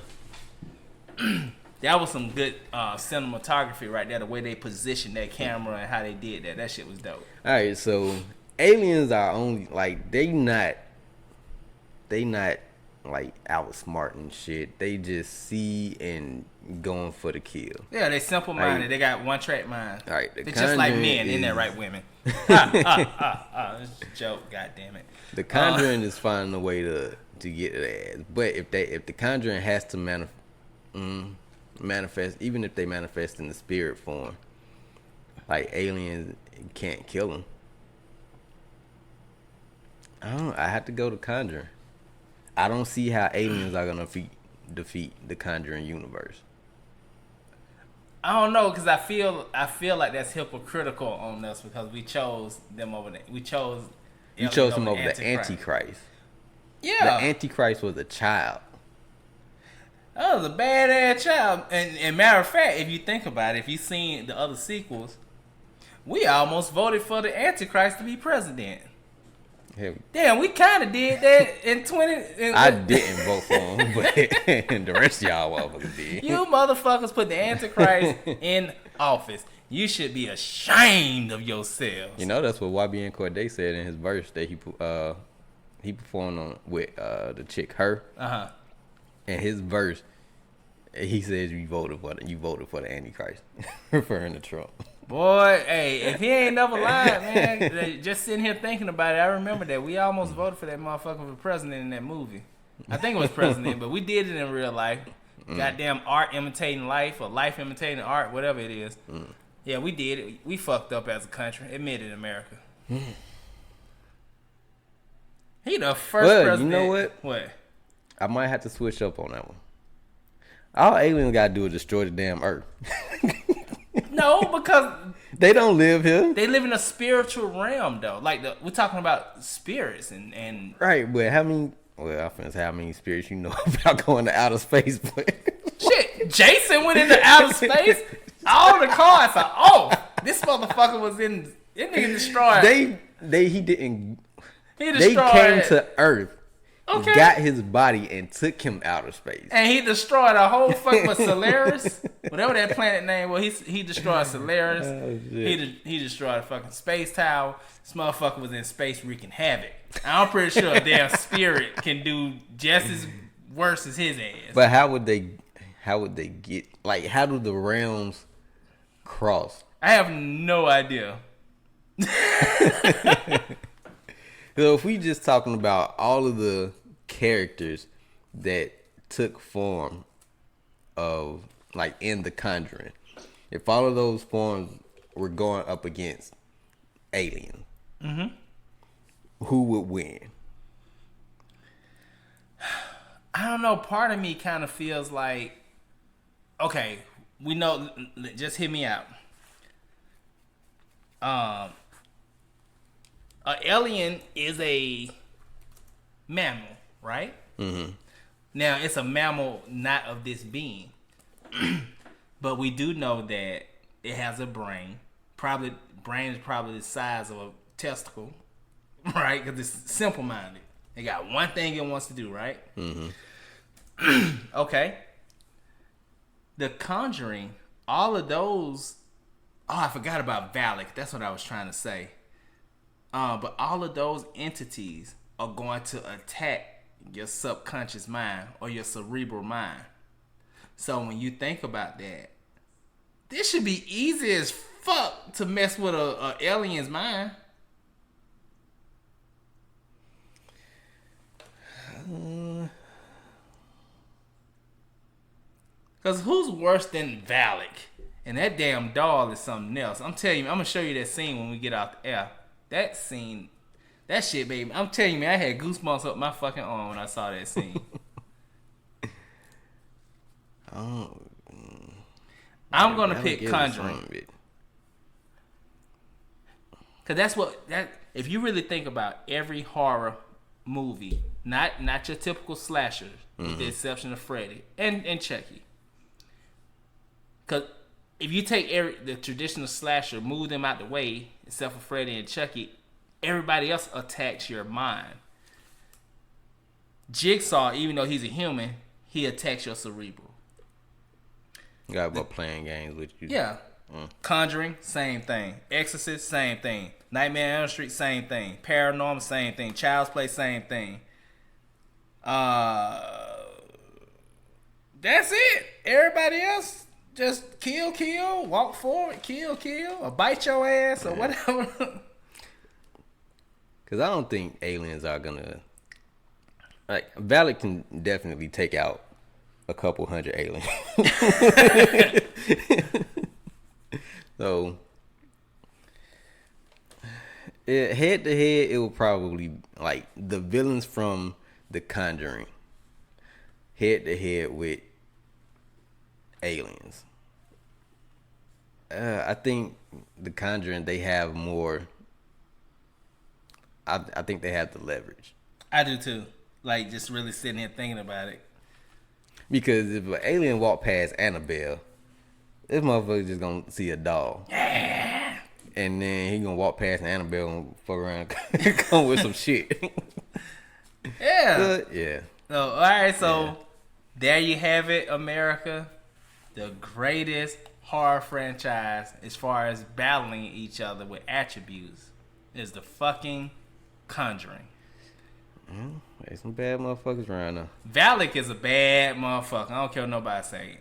That was some good cinematography right there. The way they positioned that camera and how they did that. That shit was dope. All right, so aliens are only like they not like outsmarting shit. They just see and going for the kill. Yeah, they simple minded. They got one track mind. All right, they're just like men, in there, right, women. This is a joke. God damn it. The Conjuring is finding a way to get it ass. But if the Conjuring has to manifest, even if they manifest in the spirit form, like aliens can't kill them. I have to go to Conjuring. I don't see how aliens are gonna defeat the Conjuring universe. I don't know, because I feel like that's hypocritical on us because we chose them over there. We chose them over the Antichrist. Yeah, the Antichrist was a child. That was a badass child. And matter of fact, if you think about it, if you've seen the other sequels, we almost voted for the Antichrist to be president. Hell, damn, we kind of did that in 20... I didn't vote for him, but the rest of y'all motherfuckers did. You motherfuckers put the Antichrist in office. You should be ashamed of yourselves. You know, that's what YBN Corday said in his verse that he performed on with the chick Her. Uh-huh. And his verse, he says you voted for the Antichrist, referring to Trump. Boy, hey, if he ain't never lied, man, just sitting here thinking about it, I remember that we almost voted for that motherfucker for president in that movie. I think it was president, but we did it in real life. Goddamn art imitating life or life imitating art, whatever it is. Yeah, we did it. We fucked up as a country. Admit it, America. He the first president. You know what? What? I might have to switch up on that one. All aliens gotta do is destroy the damn earth. No, because they don't live here. They live in a spiritual realm, though. Like we're talking about spirits and right. But how many? Well, I finna say how many spirits you know about going to outer space. But shit, Jason went into outer space. All the cards are off. This motherfucker was in. This nigga destroyed. He didn't. He destroyed. They came to Earth. Okay. Got his body and took him outer space. And he destroyed a whole fucking Solaris. Whatever that planet name was, he destroyed Solaris. Oh, he destroyed a fucking space tower. This motherfucker was in space wreaking havoc. I'm pretty sure a damn spirit can do just as worse as his ass. But how would they get, like, how do the realms cross? I have no idea. So if we just talking about all of the characters that took form of, like, in The Conjuring, if all of those forms were going up against aliens, who would win? I don't know. Part of me kind of feels like, okay, we know. Just hear me out. An alien is a mammal, right? Mm-hmm. Now, it's a mammal not of this being. But we do know that it has a brain. Brain is probably the size of a testicle, right? Because it's simple-minded. It got one thing it wants to do, right? Mm-hmm. Okay. The Conjuring, all of those... Oh, I forgot about Valak. That's what I was trying to say. But all of those entities are going to attack your subconscious mind or your cerebral mind. So when you think about that, this should be easy as fuck to mess with a alien's mind. Because who's worse than Valak? And that damn doll is something else. I'm telling you, I'm going to show you that scene when we get out the air. That scene, that shit, baby. I'm telling you, man, I had goosebumps up my fucking arm when I saw that scene. I'm going to pick Conjuring. Because that's if you really think about every horror movie, not your typical slashers, with the exception of Freddy and Chucky. Because if you take the traditional slasher, move them out the way, except for Freddy and Chucky, everybody else attacks your mind. Jigsaw, even though he's a human, he attacks your cerebral. Got about playing games with you. Yeah. Conjuring, same thing. Exorcist, same thing. Nightmare on Elm Street, same thing. Paranormal, same thing. Child's Play, same thing. That's it. Everybody else just kill, walk forward, kill, or bite your ass or whatever. Because I don't think aliens are gonna like. Valak can definitely take out a couple hundred aliens. So, head to head, it will probably like the villains from The Conjuring. Head to head with aliens. I think The Conjuring, they have more. I think they have the leverage. I do too. Like just really sitting here thinking about it. Because if an alien walk past Annabelle, this motherfucker just gonna see a doll. Yeah. And then he gonna walk past Annabelle and fuck around and come with some shit. Yeah. Yeah. So, all right, so there you have it, America. The greatest horror franchise as far as battling each other with attributes is the fucking Conjuring. There's some bad motherfuckers around now. Valak is a bad motherfucker. I don't care what nobody say.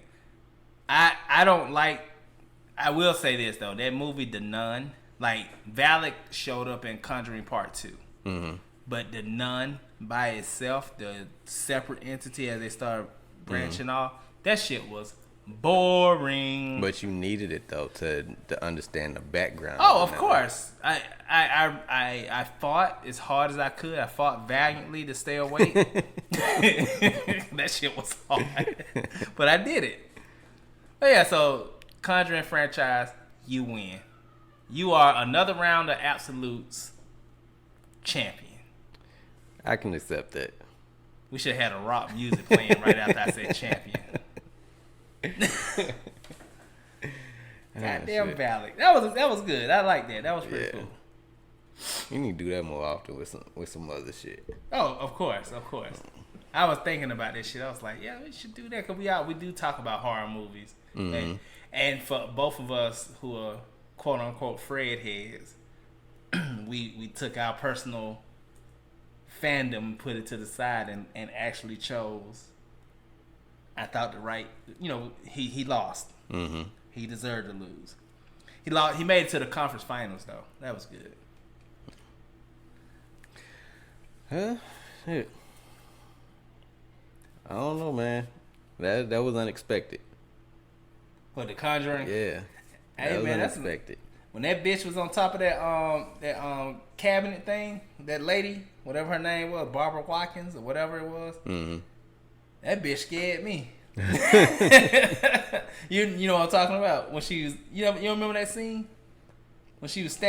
I don't like. I will say this though. That movie, The Nun, like Valak showed up in Conjuring Part 2. Mm-hmm. But The Nun by itself, the separate entity as they started branching off, that shit was boring. But you needed it though to understand the background. Oh, of course. I fought as hard as I could. I fought valiantly to stay awake. That shit was hard. But I did it. But yeah, so Conjuring franchise, you win. You are another round of Absolute's champion. I can accept that. We should have had a rock music playing right after I said champion. Goddamn Valak. That was good. I like that. That was pretty cool. You need to do that more often with some other shit. Oh, of course. I was thinking about this shit. I was like, yeah, we should do that because we do talk about horror movies. Mm-hmm. And for both of us who are quote unquote Fred heads, we took our personal fandom, put it to the side, and actually chose. I thought he lost. Mm-hmm. He deserved to lose. He lost. He made it to the conference finals though. That was good. Shit. I don't know, man. That was unexpected. What, The Conjuring? Yeah. Hey, that was man, unexpected. When that bitch was on top of that cabinet thing, that lady, whatever her name was, Barbara Watkins or whatever it was, that bitch scared me. you know what I'm talking about? When she was, you remember that scene when she was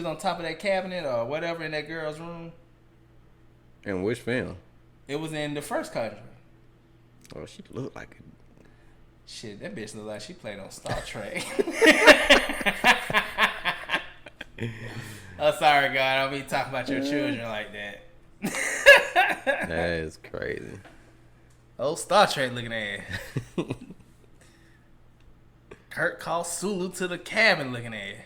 on top of that cabinet or whatever in that girl's room? In which film? It was in the first Conjuring. Oh, she looked like it. Shit, that bitch looked like she played on Star Trek. Oh, sorry, God. I don't be talking about your children like that. That is crazy. Oh, Star Trek looking at. Kurt calls Sulu to the cabin looking at.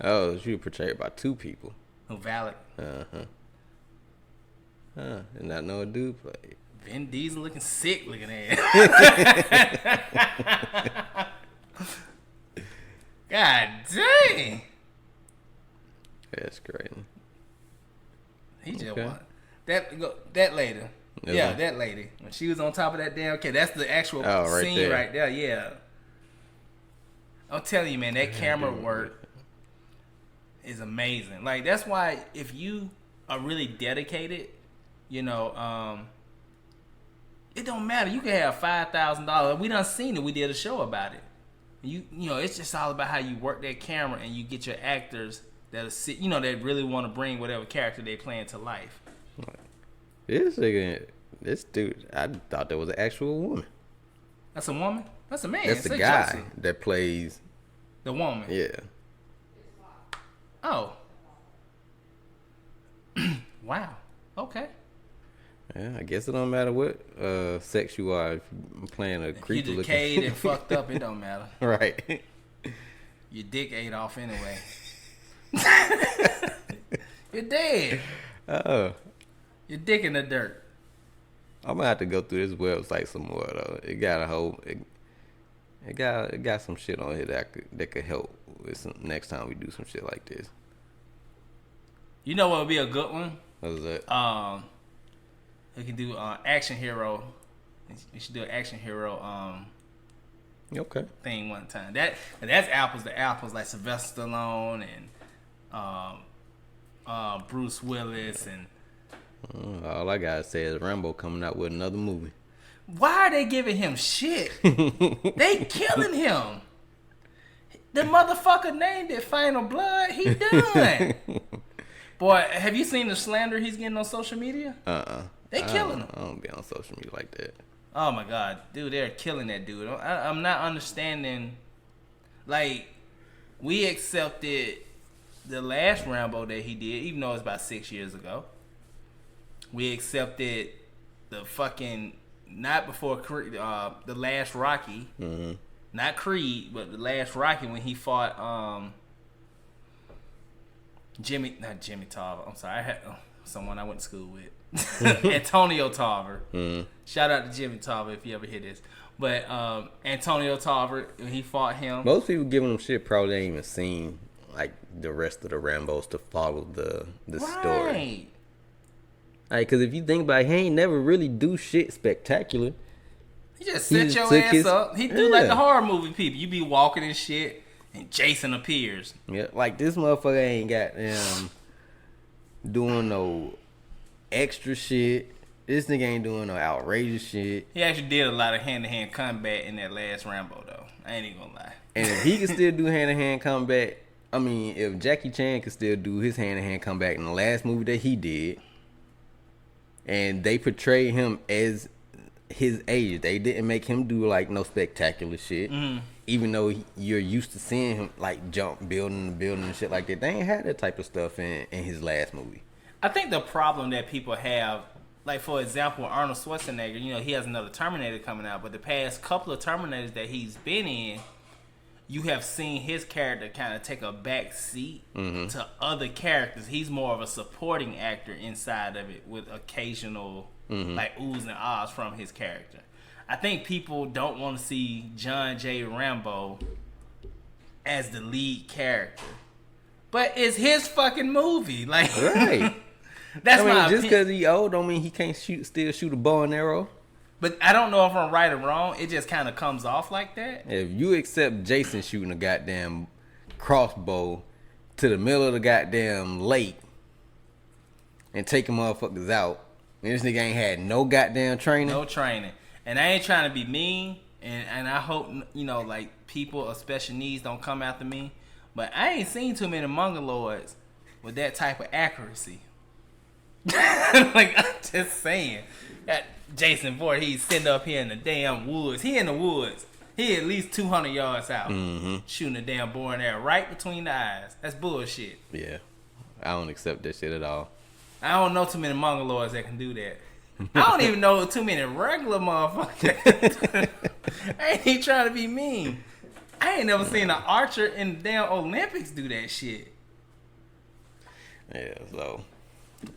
Oh, she was portrayed by two people. Oh, Valak. And not know a dude played. Vin Diesel looking sick looking at. God dang. That's crazy. He just won. That lady. Yeah, that lady. When she was on top of that damn kid. That's the actual scene there. Right there. Yeah. I'm telling you, man, that camera work is amazing. Like, that's why if you are really dedicated, it don't matter. You can have $5,000. We done seen it. We did a show about it. It's just all about how you work that camera and you get your actors that really want to bring whatever character they playing to life. This dude, I thought that was an actual woman. That's a woman? That's a man. That's the guy that plays the woman. Yeah. Oh. Wow. Okay. Yeah, I guess it don't matter what sex you are. If you're playing a If you creepy looking. decayed and fucked up, it don't matter. Right. Your dick ate off anyway. You're dead. Your dick in the dirt. I'm gonna have to go through this website some more though. It got a whole. It got some shit on here that could help with some next time we do some shit like this. You know what would be a good one? What was that? We can do action hero. We should do an action hero Okay. thing one time. That's apples to apples, like Sylvester Stallone and Bruce Willis and. All I gotta say is Rambo coming out with another movie. Why are they giving him shit? They killing him. The motherfucker named it Final Blood. He done. Boy, have you seen the slander he's getting on social media? They killing him. I don't be on social media like that. Oh my god, dude, they're killing that dude. I'm not understanding. Like, we accepted the last Rambo that he did, even though it's about 6 years ago. We accepted the fucking not before Creed, the last Rocky, not Creed, but the last Rocky when he fought not Jimmy Tarver. I'm sorry, I had someone I went to school with, Antonio Tarver. Shout out to Jimmy Tarver if you ever hear this. But Antonio Tarver, when he fought him, most people giving him shit probably ain't even seen like the rest of the Rambos to follow the story. Like, cause if you think about it, he ain't never really do shit spectacular. He just set your ass up. He do like the horror movie people. You be walking and shit, and Jason appears. Yeah, like this motherfucker ain't got doing no extra shit. This nigga ain't doing no outrageous shit. He actually did a lot of hand-to-hand combat in that last Rambo, though. I ain't even gonna lie. And if he can still do hand-to-hand combat, I mean, if Jackie Chan could still do his hand-to-hand combat in the last movie that he did, and they portrayed him as his age, they didn't make him do like no spectacular shit. Even though you're used to seeing him like jump building and shit like that. They ain't had that type of stuff in his last movie. I think the problem that people have, like for example, Arnold Schwarzenegger, you know, he has another Terminator coming out, but the past couple of Terminators that he's been in, you have seen his character kind of take a back seat to other characters. He's more of a supporting actor inside of it with occasional like oohs and ahs from his character. I think people don't want to see John J. Rambo as the lead character. But it's his fucking movie. Like, right. That's my just because he old don't mean he can't still shoot a bow and arrow. But I don't know if I'm right or wrong. It just kind of comes off like that. If you accept Jason shooting a goddamn crossbow to the middle of the goddamn lake and taking motherfuckers out, and this nigga ain't had no goddamn training. No training. And I ain't trying to be mean, and I hope, you know, like, people of special needs don't come after me. But I ain't seen too many Mongoloids with that type of accuracy. Like, I'm just saying. That Jason Voorhees sitting up here in the damn woods. He in the woods. He at least 200 yards out. Shooting a damn bow and arrow right between the eyes. That's bullshit. Yeah. I don't accept that shit at all. I don't know too many Mongoloids that can do that. I don't even know too many regular motherfuckers. I ain't even trying to be mean. I ain't never seen an archer in the damn Olympics do that shit. Yeah, so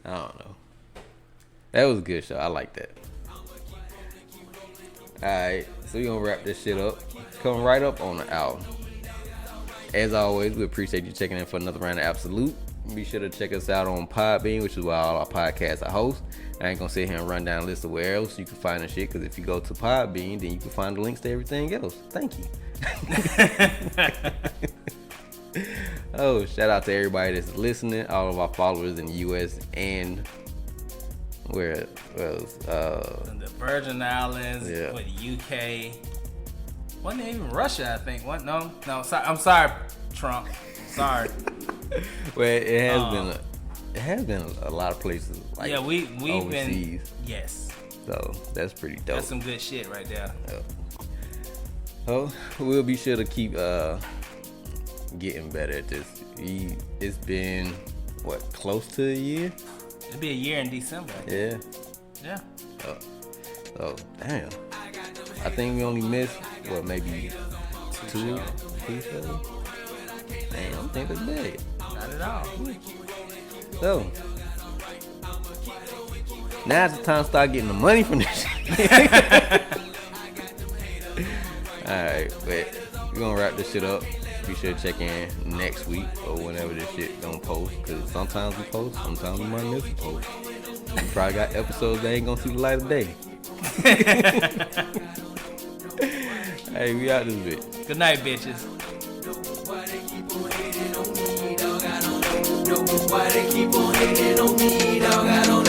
I don't know. That was a good show. I like that. Alright, so we gonna wrap this shit up. Come right up on the hour. As always, we appreciate you checking in for another round of Ab-So-Lute. Be sure to check us out on Podbean, which is where all our podcasts are hosted. I ain't gonna sit here and run down a list of where else you can find the shit, because if you go to Podbean, then you can find the links to everything else. Thank you. Oh, shout out to everybody that's listening, all of our followers in the US and where else? The Virgin Islands, Yeah. with the UK. Wasn't it even Russia, I think. What? No. Sorry, I'm sorry, Trump. Sorry. Well, it has been a lot of places. Like, yeah, we've overseas. been. Yes. So that's pretty dope. That's some good shit right there. Oh, we'll be sure to keep getting better at this. It's been close to a year It'll be a year in December. Yeah. Yeah. Oh, damn. I think we only missed, what, maybe two shows? Damn, I don't think that's bad. Not at all. So, now's the time to start getting the money from this shit. Alright, but we're gonna wrap this shit up. Be sure to check in next week or whenever this shit gonna post. Cause sometimes we post, sometimes we might miss a post. We probably got episodes that ain't gonna see the light of day. Hey, we out this bitch. Good night, bitches. Why they keep on hating on me, dog? I don't know.